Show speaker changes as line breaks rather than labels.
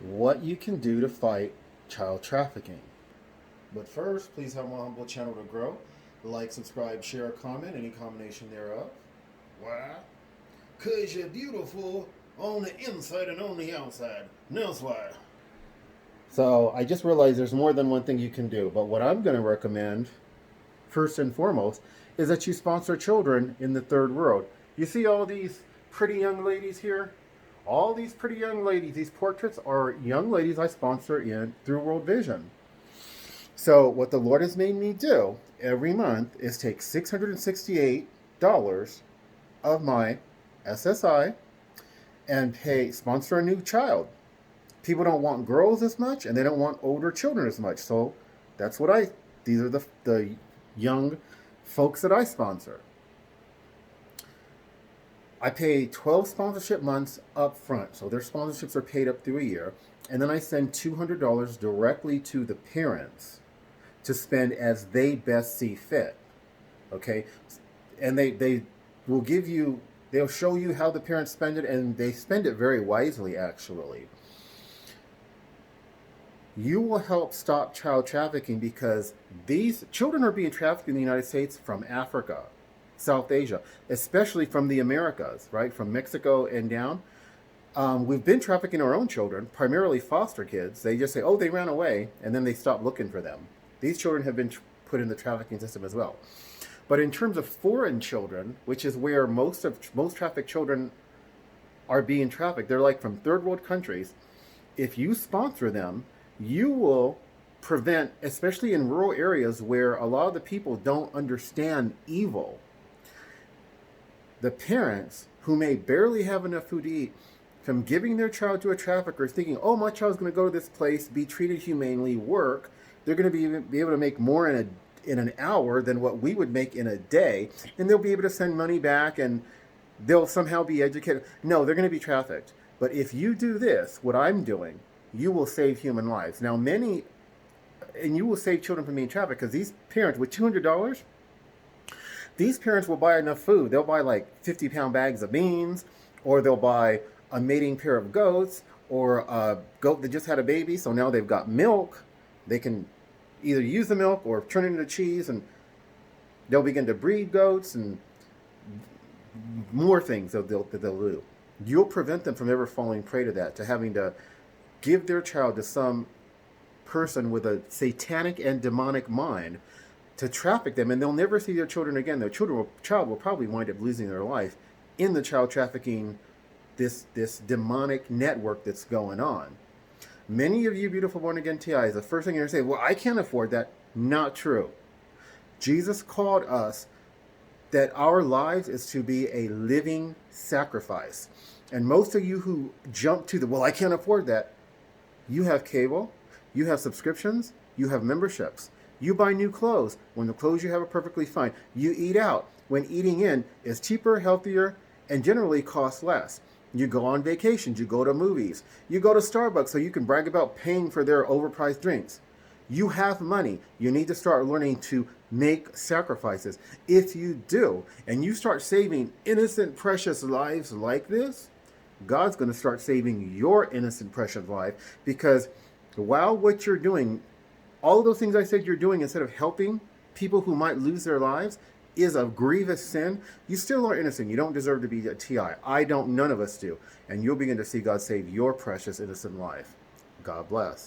what you can do to fight child trafficking. But first, please help my humble channel to grow. Like, subscribe, share, comment, any combination thereof. Why? Because you're beautiful on the inside and on the outside. That's why. So I just realized there's more than one thing you can do. But what I'm going to recommend, first and foremost, is that you sponsor children in the third world. You see all these pretty young ladies here? All these pretty young ladies, these portraits are young ladies I sponsor in through World Vision. So what the Lord has made me do every month is take $668 of my SSI and sponsor a new child. People don't want girls as much, and they don't want older children as much. So that's what these are the young folks that I sponsor. I pay 12 sponsorship months up front. So their sponsorships are paid up through a year. And then I send $200 directly to the parents to spend as they best see fit. Okay? And they will they'll show you how the parents spend it, and they spend it very wisely, actually. You will help stop child trafficking because these children are being trafficked in the United States from Africa, South Asia, especially from the Americas, right? From Mexico and down. We've been trafficking our own children, primarily foster kids. They just say, oh, they ran away, and then they stop looking for them. These children have been put in the trafficking system as well. But in terms of foreign children, which is where most trafficked children are being trafficked, they're like from third world countries. If you sponsor them, you will prevent, especially in rural areas where a lot of the people don't understand evil, the parents who may barely have enough food to eat from giving their child to a trafficker thinking, oh, my child's going to go to this place, be treated humanely, work. They're going to be able to make more in an hour than what we would make in a day, and they'll be able to send money back and they'll somehow be educated. No, they're going to be trafficked. But if you do this, what I'm doing, you will save human lives. Now, and you will save children from being trafficked, because these parents, with $200, these parents will buy enough food. They'll buy like 50-pound bags of beans, or they'll buy a mating pair of goats, or a goat that just had a baby, so now they've got milk. They can either use the milk or turn it into cheese, and they'll begin to breed goats and more things that they'll do. You'll prevent them from ever falling prey to that, to having to give their child to some person with a satanic and demonic mind to traffic them, and they'll never see their children again. Their child will probably wind up losing their life in the child trafficking, this demonic network that's going on. Many of you beautiful born-again TIs, the first thing you're going to say, well, I can't afford that. Not true. Jesus called us that our lives is to be a living sacrifice. And most of you who jump to well, I can't afford that, you have cable, you have subscriptions, you have memberships. You buy new clothes when the clothes you have are perfectly fine. You eat out when eating in is cheaper, healthier, and generally costs less. You go on vacations, you go to movies, you go to Starbucks so you can brag about paying for their overpriced drinks. You have money. You need to start learning to make sacrifices. If you do, and you start saving innocent, precious lives like this, God's going to start saving your innocent, precious life, because while what you're doing, all of those things I said you're doing, instead of helping people who might lose their lives, is a grievous sin, you still are innocent. You don't deserve to be a TI. I don't. None of us do. And you'll begin to see God save your precious, innocent life. God bless.